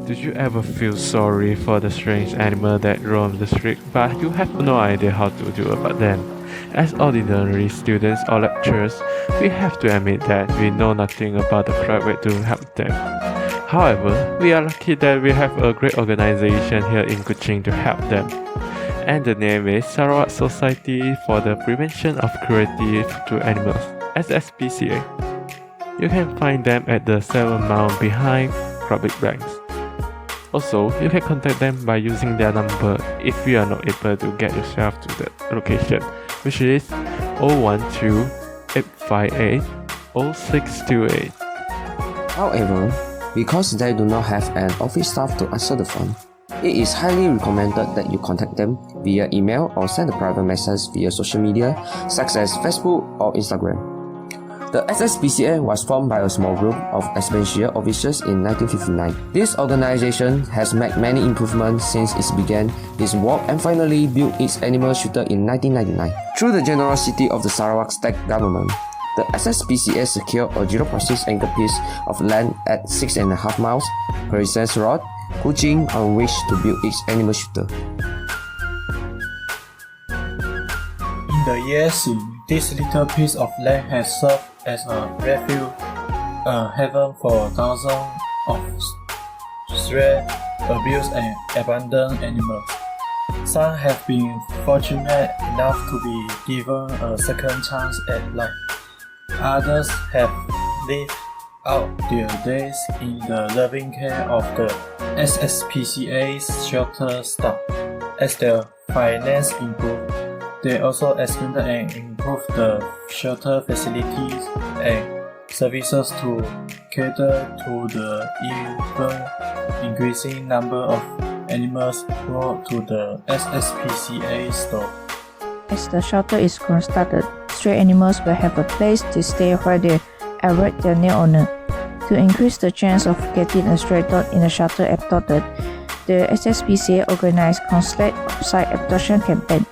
Did you ever feel sorry for the strange animal that roam the street, but you have no idea how to do about them? As ordinary students or lecturers, we have to admit that we know nothing about the correct way to help them. However, we are lucky that we have a great organization here in Kuching to help them. And the name is Sarawak Society for the Prevention of Cruelty to Animals, SSPCA. You can find them at the 7 Mile behind public banks. Also, you can contact them by using their number if you are not able to get yourself to the location, which is 012-858-0628. However, because they do not have an office staff to answer the phone, it is highly recommended that you contact them via email or send a private message via social media such as Facebook or Instagram. The SSPCA was formed by a small group of expatriate officers in 1959. This organization has made many improvements since it began its work and finally built its animal shelter in 1999. Through the generosity of the Sarawak state government, the SSPCA secured a 0.6 acre piece of land at 6.5 miles, Horizons Road, Kuching, on which to build its animal shelter. In the years, this little piece of land has served as a refuge, a haven for thousands of stray, abused and abandoned animals. Some have been fortunate enough to be given a second chance at life. Others have lived out their days in the loving care of the SSPCA's shelter staff. As their finances improved, they also expanded and improved the shelter facilities and services to cater to the ever-increasing number of animals brought to the SSPCA store. As the shelter is constructed, stray animals will have a place to stay while they await their new owner. To increase the chance of getting a stray dog in the shelter abducted, the SSPCA organized consulate off-site abduction campaign.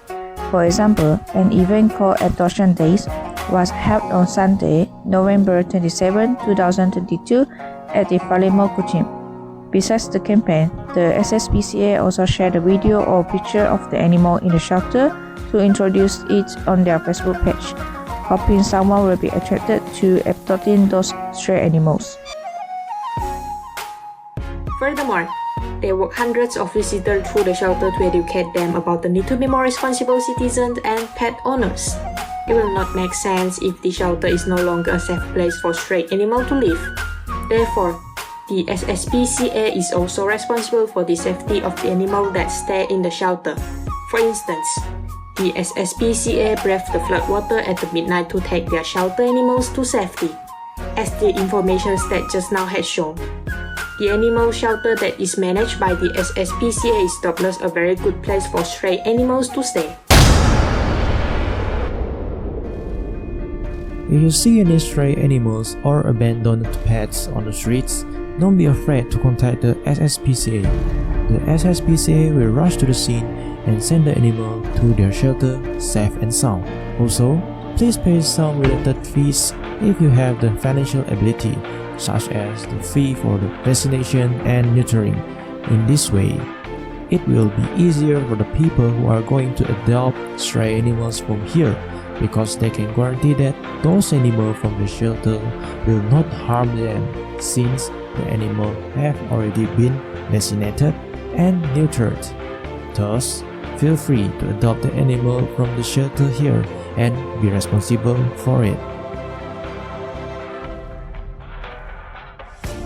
For example, an event called Adoption Days was held on Sunday, November 27, 2022 at the Falimo Kuching. Besides the campaign, the SSPCA also shared a video or picture of the animal in the shelter to introduce it on their Facebook page, hoping someone will be attracted to abducting those stray animals. Furthermore, they walk hundreds of visitors through the shelter to educate them about the need to be more responsible citizens and pet owners. It will not make sense if the shelter is no longer a safe place for stray animals to live. Therefore, the SSPCA is also responsible for the safety of the animals that stay in the shelter. For instance, the SSPCA braved the floodwater at midnight to take their shelter animals to safety. As the information state just now has shown, the animal shelter that is managed by the SSPCA is doubtless a very good place for stray animals to stay. If you see any stray animals or abandoned pets on the streets, don't be afraid to contact the SSPCA. The SSPCA will rush to the scene and send the animal to their shelter safe and sound. Also, please pay some related fees if you have the financial ability, such as the fee for the vaccination and neutering. In this way, it will be easier for the people who are going to adopt stray animals from here, because they can guarantee that those animals from the shelter will not harm them, since the animals have already been vaccinated and neutered. Thus, feel free to adopt the animal from the shelter here and be responsible for it.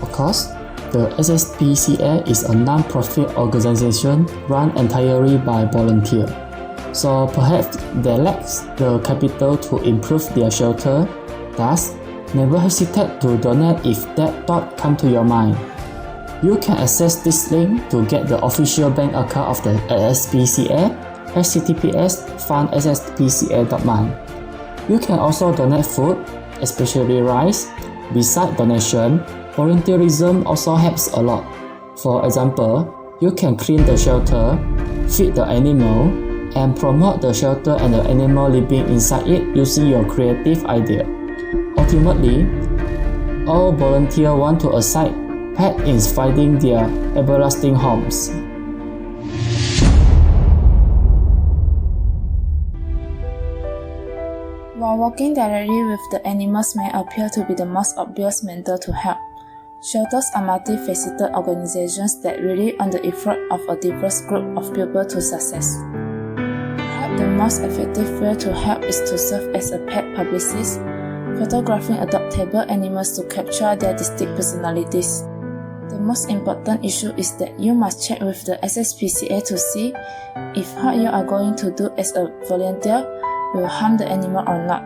Of course, the SSPCA is a non-profit organization run entirely by volunteers. So perhaps they lack the capital to improve their shelter. Thus, never hesitate to donate if that thought comes to your mind. You can access this link to get the official bank account of the SSPCA, https://fundssspca.my. You can also donate food, especially rice. Besides donation, volunteerism also helps a lot. For example, you can clean the shelter, feed the animal, and promote the shelter and the animal living inside it using your creative idea. Ultimately, all volunteers want to aside pet in finding their everlasting homes. While working directly with the animals may appear to be the most obvious method to help, shelters are multifaceted organizations that rely on the effort of a diverse group of people to success. Perhaps the most effective way to help is to serve as a pet publicist, photographing adoptable animals to capture their distinct personalities. The most important issue is that you must check with the SSPCA to see if what you are going to do as a volunteer will harm the animal or not,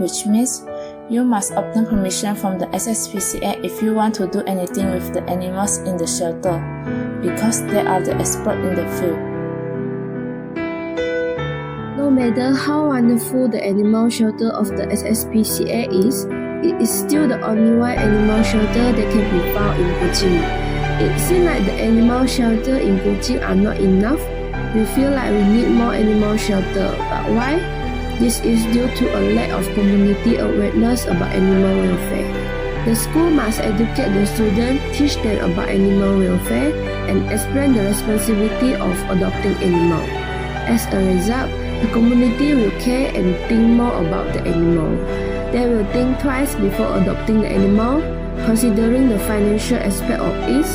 which means you must obtain permission from the SSPCA if you want to do anything with the animals in the shelter, because they are the experts in the field. No matter how wonderful the animal shelter of the SSPCA is, it is still the only wild animal shelter that can be found in Kuching. It seems like the animal shelter in Kuching are not enough. We feel like we need more animal shelter, but why? This is due to a lack of community awareness about animal welfare. The school must educate the students, teach them about animal welfare, and explain the responsibility of adopting animals. As a result, the community will care and think more about the animal. They will think twice before adopting the animal, considering the financial aspect of it,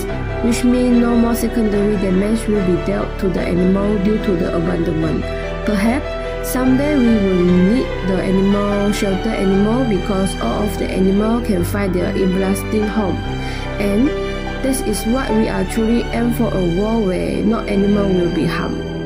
which means no more secondary damage will be dealt to the animal due to the abandonment. Perhaps someday we will need the animal shelter anymore because all of the animals can find their everlasting home. And this is what we are truly aim for, a world where no animal will be harmed.